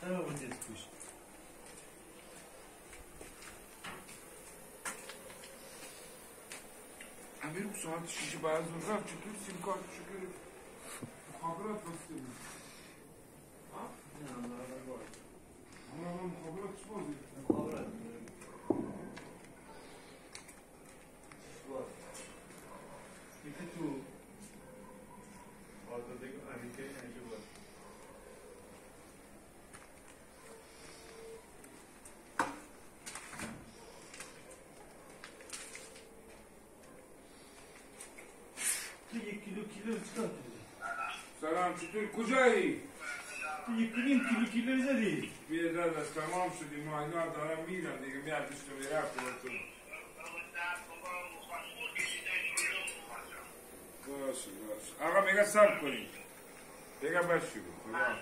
Tamam önce kuş. امیر ساعت 6 بعد از ظهر چطور سیم کارت شکر مخابرات بستیم ها؟ نه الله باید اما مخابرات چی بازی؟ مخابرات یکی تو آزادگی امریکایی نشه باید تو 1 کیلو چیکار کردی؟ سلام چطور کجایی؟ تو 1.5 کیلو زدی؟ بیا داداش تمام شدیم ماینا دارم میرم دیگه میادش تو میرفت تو باشه باشه آقا میگه سب کنید بگه بشو خدا